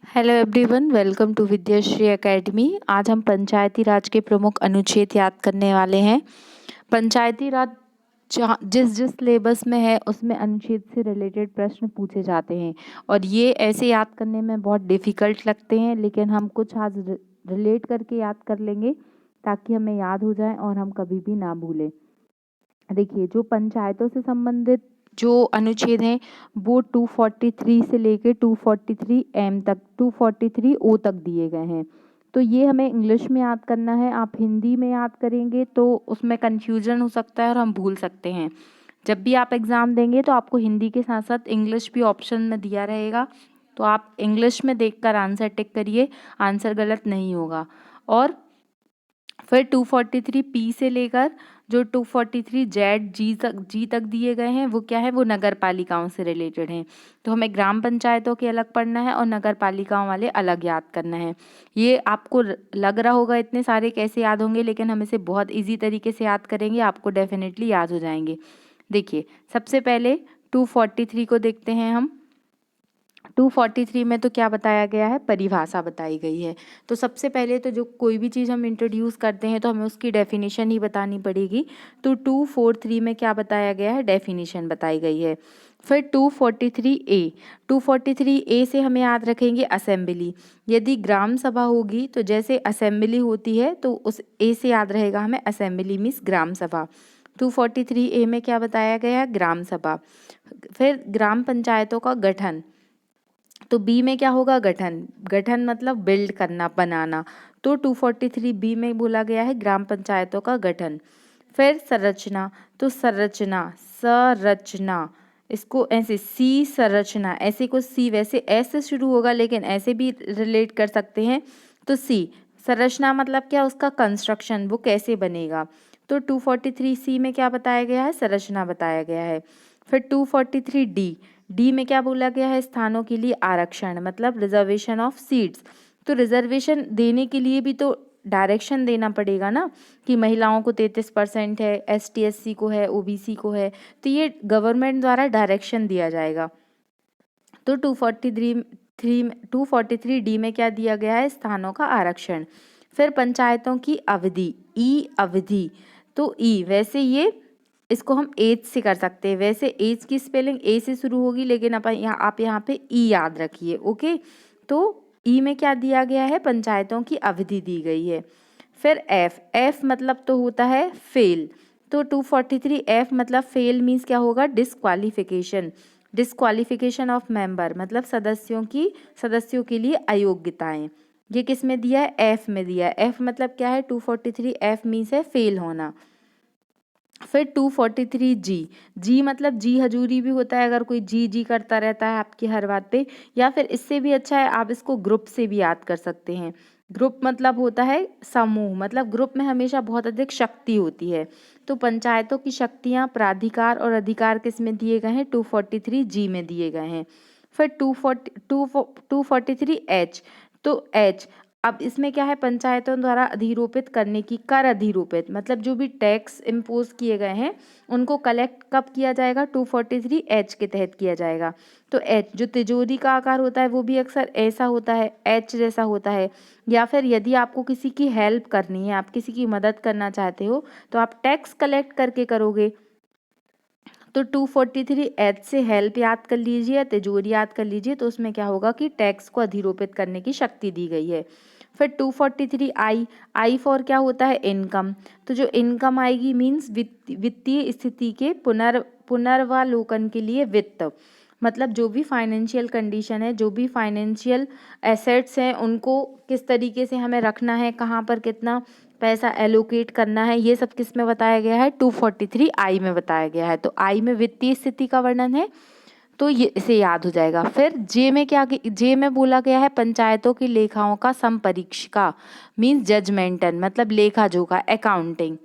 Hello everyone, welcome to Vidyashree academy. आज हम पंचायती राज के प्रमुख अनुच्छेद याद करने वाले हैं। पंचायती राज जिस जिस सिलेबस में है उसमें अनुच्छेद से रिलेटेड प्रश्न पूछे जाते हैं और ये ऐसे याद करने में बहुत डिफ़िकल्ट लगते हैं, लेकिन हम कुछ आज रिलेट करके याद कर लेंगे ताकि हमें याद हो जाए और हम कभी भी ना भूलें। देखिए, जो पंचायतों से संबंधित जो अनुच्छेद हैं वो 243 से लेके 243 एम तक 243 ओ तक दिए गए हैं। तो ये हमें इंग्लिश में याद करना है। आप हिंदी में याद करेंगे तो उसमें कन्फ्यूजन हो सकता है और हम भूल सकते हैं। जब भी आप एग्ज़ाम देंगे तो आपको हिंदी के साथ साथ इंग्लिश भी ऑप्शन में दिया रहेगा, तो आप इंग्लिश में देखकर आंसर टिक करिए, आंसर गलत नहीं होगा। और फिर 243 पी से लेकर जो 243 जेड जी तक दिए गए हैं वो क्या है, वो नगर पालिकाओं से रिलेटेड हैं। तो हमें ग्राम पंचायतों के अलग पढ़ना है और नगर पालिकाओं वाले अलग याद करना है। ये आपको लग रहा होगा इतने सारे कैसे याद होंगे, लेकिन हम इसे बहुत इजी तरीके से याद करेंगे, आपको डेफिनेटली याद हो जाएंगे। देखिए, सबसे पहले 243 को देखते हैं हम। 243 में तो क्या बताया गया है, परिभाषा बताई गई है। तो सबसे पहले तो जो कोई भी चीज़ हम इंट्रोड्यूस करते हैं तो हमें उसकी डेफिनेशन ही बतानी पड़ेगी। तो 243 में क्या बताया गया है, डेफिनेशन बताई गई है। फिर 243 ए से हमें याद रखेंगे असेंबली। यदि ग्राम सभा होगी तो जैसे असेंबली होती है तो उस ए से याद रहेगा हमें असेंबली मीन्स ग्राम सभा। 243 ए में क्या बताया गया है, ग्राम सभा। फिर ग्राम पंचायतों का गठन, तो बी में क्या होगा, गठन। गठन मतलब बिल्ड करना, बनाना। तो 243 बी में बोला गया है ग्राम पंचायतों का गठन। फिर संरचना, तो संरचना इसको ऐसे सी संरचना, ऐसे को सी, वैसे एस से शुरू होगा लेकिन ऐसे भी रिलेट कर सकते हैं। तो सी संरचना मतलब क्या, उसका कंस्ट्रक्शन, वो कैसे बनेगा। तो 243 सी में क्या बताया गया है, संरचना बताया गया है। फिर 243 डी में क्या बोला गया है, स्थानों के लिए आरक्षण मतलब रिजर्वेशन ऑफ सीट्स। तो रिजर्वेशन देने के लिए भी तो डायरेक्शन देना पड़ेगा ना, कि महिलाओं को 33% है, ST SC को है, OBC को है, तो ये गवर्नमेंट द्वारा डायरेक्शन दिया जाएगा। तो 243 डी में क्या दिया गया है, स्थानों का आरक्षण। फिर पंचायतों की अवधि, ई अवधि। तो ई वैसे ये इसको हम एज से कर सकते हैं, वैसे एज की स्पेलिंग ए से शुरू होगी लेकिन आप यहाँ पे ई याद रखिए, ओके। तो ई में क्या दिया गया है, पंचायतों की अवधि दी गई है। फिर एफ मतलब तो होता है फेल। तो 243 एफ मतलब फेल मीन्स क्या होगा, डिस्क्वालिफिकेशन ऑफ मेंबर मतलब सदस्यों के लिए अयोग्यताएं। ये किस में दिया है, एफ में दिया है। एफ मतलब क्या है, 243 एफ मीन्स है फेल होना। फिर 243 जी मतलब जी हजूरी भी होता है, अगर कोई जी करता रहता है आपकी हर बात पे, या फिर इससे भी अच्छा है आप इसको ग्रुप से भी याद कर सकते हैं। ग्रुप मतलब होता है समूह, मतलब ग्रुप में हमेशा बहुत अधिक शक्ति होती है। तो पंचायतों की शक्तियां, प्राधिकार और अधिकार किस में दिए गए हैं, 243 जी में दिए गए हैं। फिर 243 एच, तो एच अब इसमें क्या है, पंचायतों द्वारा अधिरोपित करने की, कर अधिरोपित मतलब जो भी टैक्स इम्पोज किए गए हैं उनको कलेक्ट कब किया जाएगा, 243 एच के तहत किया जाएगा। तो एच जो तिजोरी का आकार होता है वो भी अक्सर ऐसा होता है, एच जैसा होता है। या फिर यदि आपको किसी की हेल्प करनी है, आप किसी की मदद करना चाहते हो तो आप टैक्स कलेक्ट करके करोगे। तो 243 एच से हेल्प याद कर लीजिए, तिजोरी याद कर लीजिए, तो उसमें क्या होगा कि टैक्स को अधिरोपित करने की शक्ति दी गई है। फिर 243 आई फॉर क्या होता है, इनकम। तो जो इनकम आएगी मीन्स वित्तीय स्थिति के पुनर्वालोकन के लिए, वित्त मतलब जो भी फाइनेंशियल कंडीशन है, जो भी फाइनेंशियल एसेट्स हैं उनको किस तरीके से हमें रखना है, कहाँ पर कितना पैसा एलोकेट करना है, ये सब किस में बताया गया है, 243 आई में बताया गया है। तो आई में वित्तीय स्थिति का वर्णन है, तो ये इसे याद हो जाएगा। फिर जे में बोला गया है पंचायतों की लेखाओं का संपरीक्षिका मीन्स जजमेंटन मतलब लेखा जोखा, अकाउंटिंग।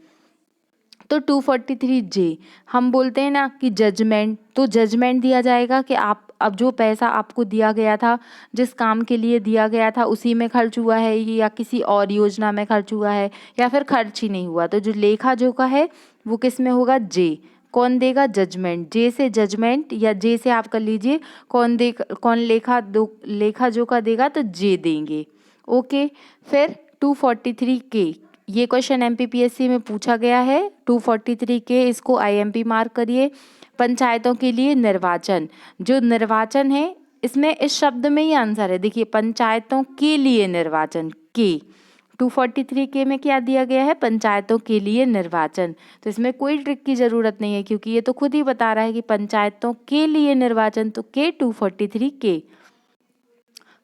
तो 243 जे हम बोलते हैं ना कि जजमेंट, तो जजमेंट दिया जाएगा कि आप अब जो पैसा आपको दिया गया था, जिस काम के लिए दिया गया था उसी में खर्च हुआ है या किसी और योजना में खर्च हुआ है या फिर खर्च ही नहीं हुआ। तो जो लेखा जोखा है वो किस में होगा, जे कौन देगा? जजमेंट। जे से जजमेंट या जे से आप कर लीजिए कौन लेखा जोखा देगा तो जे देंगे। ओके। फिर 243 के, ये क्वेश्चन एमपीपीएससी में पूछा गया है। 243 के, इसको आईएमपी मार्क करिए। पंचायतों के लिए निर्वाचन, जो निर्वाचन है इसमें इस शब्द में ही आंसर है। देखिए, पंचायतों के लिए निर्वाचन के, 243 के में क्या दिया गया है? पंचायतों के लिए निर्वाचन। तो इसमें कोई ट्रिक की जरूरत नहीं है क्योंकि ये तो खुद ही बता रहा है कि पंचायतों के लिए निर्वाचन, तो के 243 के।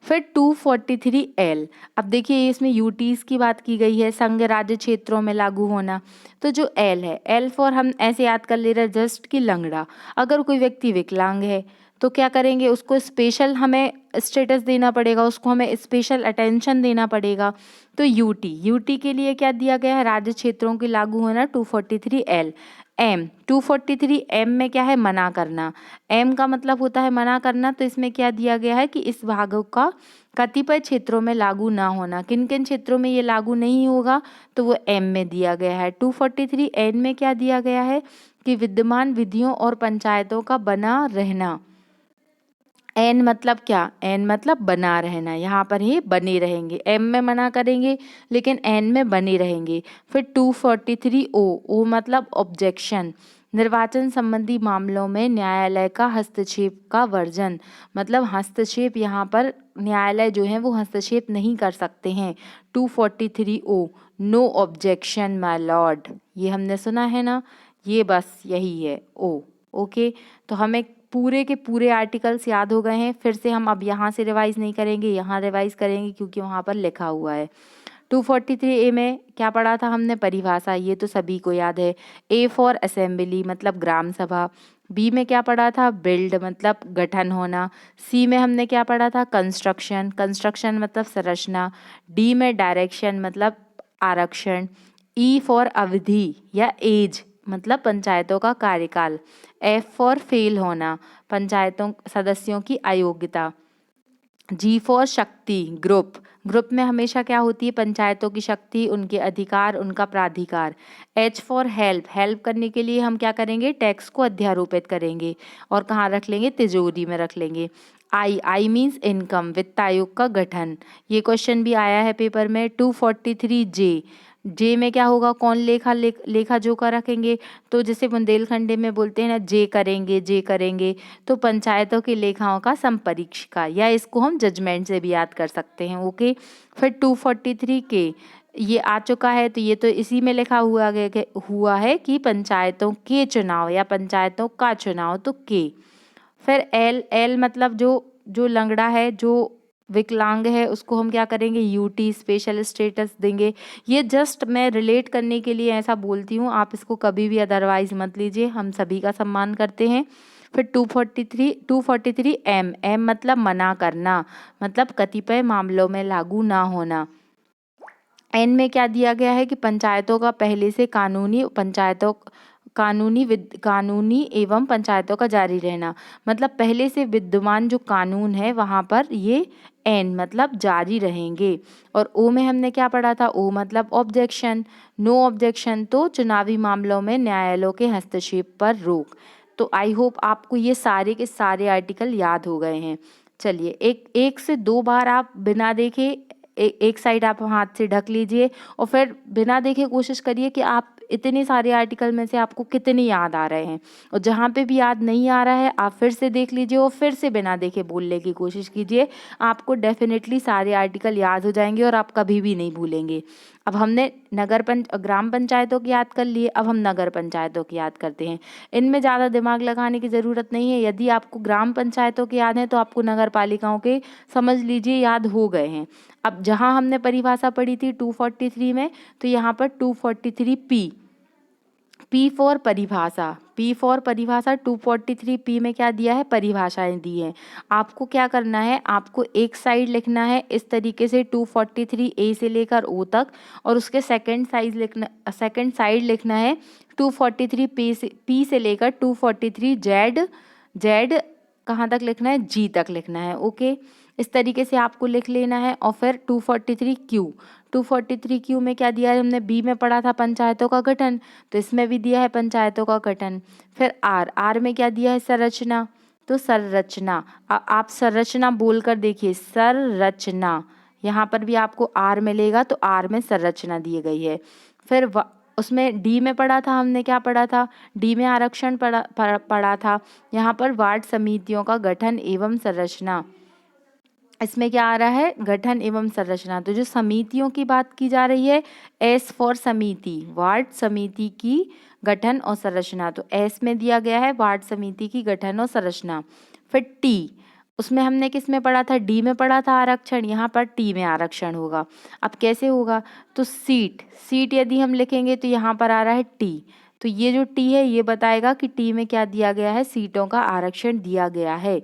फिर 243 एल, अब देखिए इसमें यूटीज की बात की गई है, संघ राज्य क्षेत्रों में लागू होना। तो जो एल है, एल फॉर हम ऐसे याद कर ले रहे हैं जस्ट कि लंगड़ा। अगर कोई व्यक्ति विकलांग है तो क्या करेंगे? उसको स्पेशल हमें स्टेटस देना पड़ेगा, उसको हमें स्पेशल अटेंशन देना पड़ेगा। तो यूटी के लिए क्या दिया गया है? राज्य क्षेत्रों के लागू होना, 243 एल। एम, 243 एम में क्या है? मना करना। एम का मतलब होता है मना करना, तो इसमें क्या दिया गया है कि इस भाग का कतिपय क्षेत्रों में लागू ना होना। किन किन क्षेत्रों में ये लागू नहीं होगा? तो वो एम में दिया गया है। 243 एन में क्या दिया गया है कि विद्यमान विधियों और पंचायतों का बना रहना। एन मतलब क्या? एन मतलब बना रहना, यहाँ पर ही बने रहेंगे। एम में मना करेंगे लेकिन एन में बने रहेंगे। फिर 243 ओ मतलब ऑब्जेक्शन, निर्वाचन संबंधी मामलों में न्यायालय का हस्तक्षेप का वर्जन। मतलब हस्तक्षेप, यहाँ पर न्यायालय जो है वो हस्तक्षेप नहीं कर सकते हैं। 243 ओ, नो ऑब्जेक्शन माय लॉर्ड, ये हमने सुना है ना, ये बस यही है ओ। ओके, तो हमें पूरे के पूरे आर्टिकल्स याद हो गए हैं। फिर से हम अब यहाँ से रिवाइज नहीं करेंगे, यहाँ रिवाइज करेंगे क्योंकि वहाँ पर लिखा हुआ है। 243 ए में क्या पढ़ा था हमने? परिभाषा, ये तो सभी को याद है। ए फॉर असेंबली मतलब ग्राम सभा। बी में क्या पढ़ा था? बिल्ड मतलब गठन होना। सी में हमने क्या पढ़ा था? कंस्ट्रक्शन, कंस्ट्रक्शन मतलब संरचना। डी में डायरेक्शन मतलब आरक्षण। ई फॉर अवधि या एज मतलब पंचायतों का कार्यकाल। एफ फॉर फेल होना, पंचायतों सदस्यों की अयोग्यता। जी फॉर शक्ति, ग्रुप, ग्रुप में हमेशा क्या होती है? पंचायतों की शक्ति, उनके अधिकार, उनका प्राधिकार। एच फॉर हेल्प, हेल्प करने के लिए हम क्या करेंगे? टैक्स को अध्यारोपित करेंगे और कहाँ रख लेंगे? तिजोरी में रख लेंगे। आई मीन्स इनकम, वित्त आयोग का गठन, ये क्वेश्चन भी आया है पेपर में। 243 जे में क्या होगा? कौन लेखा जोखा रखेंगे? तो जैसे बुंदेलखंडी में बोलते हैं ना, जे करेंगे, तो पंचायतों की लेखाओं का संपरीक्षिका, या इसको हम जजमेंट से भी याद कर सकते हैं। ओके। फिर 243 के, ये आ चुका है, तो ये तो इसी में लिखा हुआ है कि पंचायतों के चुनाव या पंचायतों का चुनाव, तो के। फिर एल मतलब जो लंगड़ा है, जो विकलांग है, उसको हम क्या करेंगे? यूटी स्पेशल स्टेटस देंगे। ये जस्ट मैं रिलेट करने के लिए ऐसा बोलती हूँ, आप इसको कभी भी अदरवाइज मत लीजिए, हम सभी का सम्मान करते हैं। फिर 243 एम मतलब मना करना, मतलब कतिपय मामलों में लागू ना होना। एन में क्या दिया गया है कि पंचायतों का पहले से कानूनी एवं पंचायतों का जारी रहना, मतलब पहले से विद्यमान जो कानून है वहाँ पर ये एन मतलब जारी रहेंगे। और ओ में हमने क्या पढ़ा था? ओ मतलब ऑब्जेक्शन, नो ऑब्जेक्शन तो चुनावी मामलों में न्यायालयों के हस्तक्षेप पर रोक। तो आई होप आपको ये सारे के सारे आर्टिकल याद हो गए हैं। चलिए, एक से दो बार आप बिना देखे एक साइड आप हाथ से ढक लीजिए और फिर बिना देखे कोशिश करिए कि आप इतने सारे आर्टिकल में से आपको कितने याद आ रहे हैं, और जहाँ पे भी याद नहीं आ रहा है आप फिर से देख लीजिए और फिर से बिना देखे बोलने की कोशिश कीजिए। आपको डेफिनेटली सारे आर्टिकल याद हो जाएंगे और आप कभी भी नहीं भूलेंगे। अब हमने ग्राम पंचायतों की याद कर लिए, अब हम नगर पंचायतों की याद करते हैं। इनमें ज़्यादा दिमाग लगाने की ज़रूरत नहीं है। यदि आपको ग्राम पंचायतों के याद हैं तो आपको नगर पालिकाओं के समझ लीजिए याद हो गए हैं। अब जहाँ हमने परिभाषा पढ़ी थी 243 में, तो यहाँ पर 243 पी फॉर परिभाषा, 243 पी में क्या दिया है? परिभाषाएं दी हैं। आपको क्या करना है? आपको एक साइड लिखना है इस तरीके से 243 ए से लेकर ओ तक, और उसके सेकंड साइड लिखना है 243 पी से लेकर 243 जेड कहाँ तक लिखना है? जी तक लिखना है। ओके, इस तरीके से आपको लिख लेना है। और फिर 243 243 क्यू में क्या दिया है, हमने बी में पढ़ा था पंचायतों का गठन, तो इसमें भी दिया है पंचायतों का गठन। फिर आर में क्या दिया है, संरचना, तो संरचना। आप संरचना बोलकर देखिए, संरचना, यहाँ पर भी आपको आर मिलेगा, तो आर में संरचना दी गई है। फिर उसमें डी में पढ़ा था, हमने क्या पढ़ा था, डी में आरक्षण पढ़ा था। यहाँ पर वार्ड समितियों का गठन एवं संरचना, इसमें क्या आ रहा है, गठन एवं संरचना। तो जो समितियों की बात की जा रही है, एस फॉर समिति, वार्ड समिति की गठन और संरचना, तो एस में दिया गया है वार्ड समिति की गठन और संरचना। फिर टी, उसमें हमने किस में पढ़ा था, डी में पढ़ा था आरक्षण, यहाँ पर टी में आरक्षण होगा। अब कैसे होगा, तो सीट, सीट यदि हम लिखेंगे तो यहाँ पर आ रहा है टी, तो ये जो टी है ये बताएगा कि टी में क्या दिया गया है, सीटों का आरक्षण दिया गया है।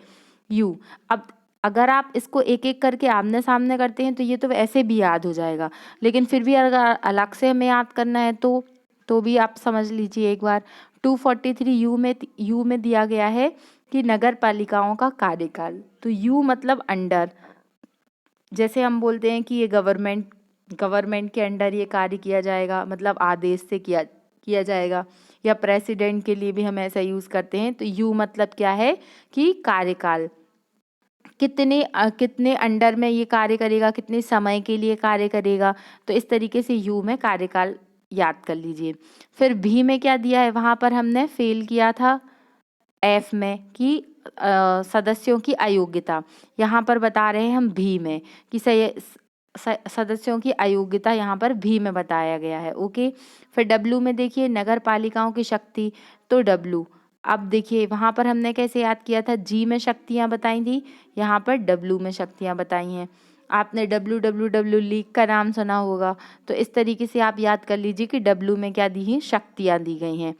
यू, अब अगर आप इसको एक एक करके आमने सामने करते हैं तो ये तो ऐसे भी याद हो जाएगा, लेकिन फिर भी अगर अलग से हमें याद करना है तो भी आप समझ लीजिए एक बार। 243 यू में दिया गया है कि नगर पालिकाओं का कार्यकाल, तो यू मतलब अंडर, जैसे हम बोलते हैं कि ये गवर्नमेंट के अंडर ये कार्य किया जाएगा, मतलब आदेश से किया जाएगा, या प्रेसिडेंट के लिए भी हम ऐसा यूज़ करते हैं। तो यू मतलब क्या है कि कार्यकाल, कितने अंडर में ये कार्य करेगा, कितने समय के लिए कार्य करेगा, तो इस तरीके से यू में कार्यकाल याद कर लीजिए। फिर भी में क्या दिया है, वहाँ पर हमने फेल किया था एफ में कि सदस्यों की अयोग्यता, यहाँ पर बता रहे हैं हम भी में कि सदस्यों की अयोग्यता यहाँ पर भी में बताया गया है। ओके, फिर डब्लू में देखिए नगर पालिकाओं की शक्ति, तो डब्लू, अब देखिए वहाँ पर हमने कैसे याद किया था, जी में शक्तियाँ बताई थी, यहाँ पर डब्लू में शक्तियाँ बताई हैं। आपने WWW लीग का नाम सुना होगा, तो इस तरीके से आप याद कर लीजिए कि डब्लू में क्या दी है, शक्तियाँ दी गई हैं।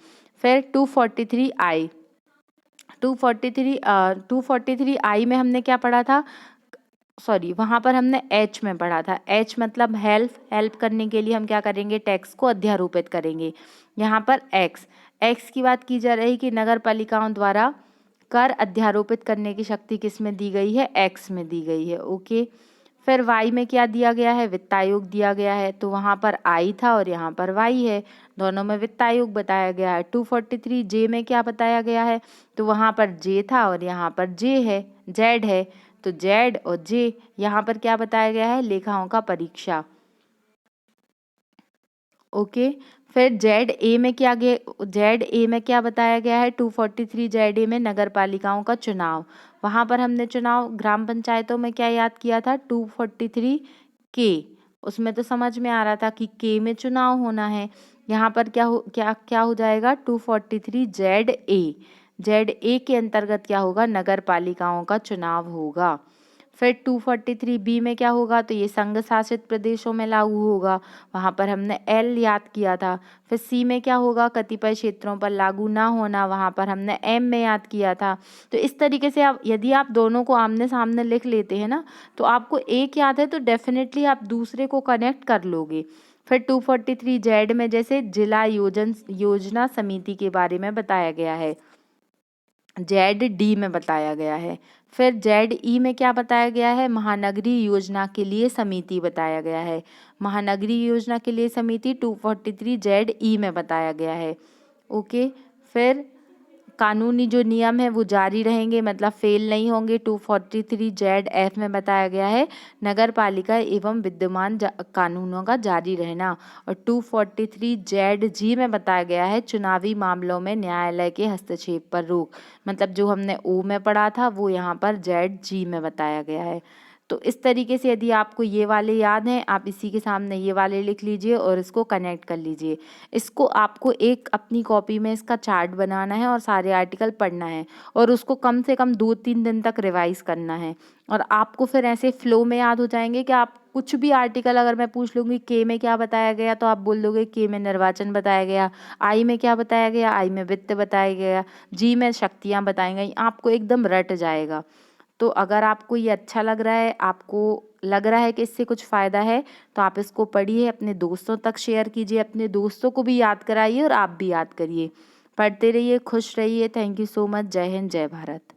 फिर 243 आई, 243 आई में हमने क्या पढ़ा था, सॉरी वहाँ पर हमने एच में पढ़ा था। एच मतलब हेल्प करने के लिए हम क्या करेंगे, टैक्स को अध्यारोपित करेंगे। यहाँ पर एक्स की बात की जा रही कि नगर पालिकाओं द्वारा कर अध्यारोपित करने की शक्ति किस में दी गई है, एक्स में दी गई है। ओके, फिर वाई में क्या दिया गया है, वित्त आयोग दिया गया है, तो वहाँ पर आई था और यहाँ पर वाई है, दोनों में वित्त आयोग बताया गया है। 243 जे में क्या बताया गया है, तो वहाँ पर जे था और यहाँ पर जेड है, तो जेड और जे, यहाँ पर क्या बताया गया है, लेखाओं का परीक्षा। ओके, फिर जेड ए में क्या बताया गया है, 243 जेड ए में नगर पालिकाओं का चुनाव, वहाँ पर हमने चुनाव ग्राम पंचायतों में क्या याद किया था, 243 के, उसमें तो समझ में आ रहा था कि के में चुनाव होना है। यहाँ पर क्या हो जाएगा, 243 जेड ए के अंतर्गत क्या होगा, नगर पालिकाओं का चुनाव होगा। फिर 243 बी में क्या होगा, तो ये संघ शासित प्रदेशों में लागू होगा, वहाँ पर हमने एल याद किया था। फिर सी में क्या होगा, कतिपय क्षेत्रों पर लागू ना होना, वहाँ पर हमने एम में याद किया था। तो इस तरीके से आप यदि आप दोनों को आमने सामने लिख लेते हैं ना, तो आपको एक याद है तो डेफिनेटली आप दूसरे को कनेक्ट कर लोगे। फिर 243 जेड में जैसे जिला योजना समिति के बारे में बताया गया है, जेड डी में बताया गया है। फिर जेड ई में क्या बताया गया है, महानगरीय योजना के लिए समिति बताया गया है, महानगरीय योजना के लिए समिति 243 जेड ई में बताया गया है। ओके, फिर कानूनी जो नियम है वो जारी रहेंगे, मतलब फेल नहीं होंगे, 243 जेड एफ में बताया गया है नगर पालिका एवं विद्यमान कानूनों का जारी रहना, और 243 जेड जी में बताया गया है चुनावी मामलों में न्यायालय के हस्तक्षेप पर रोक, मतलब जो हमने ओ में पढ़ा था वो यहाँ पर जेड जी में बताया गया है। तो इस तरीके से यदि आपको ये वाले याद हैं, आप इसी के सामने ये वाले लिख लीजिए और इसको कनेक्ट कर लीजिए। इसको आपको एक अपनी कॉपी में इसका चार्ट बनाना है और सारे आर्टिकल पढ़ना है, और उसको कम से कम 2-3 दिन तक रिवाइज करना है, और आपको फिर ऐसे फ्लो में याद हो जाएंगे कि आप कुछ भी आर्टिकल अगर मैं पूछ लूँगी के में क्या बताया गया, तो आप बोल दोगे के में निर्वाचन बताया गया, आई में क्या बताया गया, आई में वित्त बताया गया, जी में शक्तियाँ बताई गई, आपको एकदम रट जाएगा। तो अगर आपको ये अच्छा लग रहा है, आपको लग रहा है कि इससे कुछ फ़ायदा है, तो आप इसको पढ़िए, अपने दोस्तों तक शेयर कीजिए, अपने दोस्तों को भी याद कराइए और आप भी याद करिए। पढ़ते रहिए, खुश रहिए। Thank you so much. जय हिंद, जय भारत।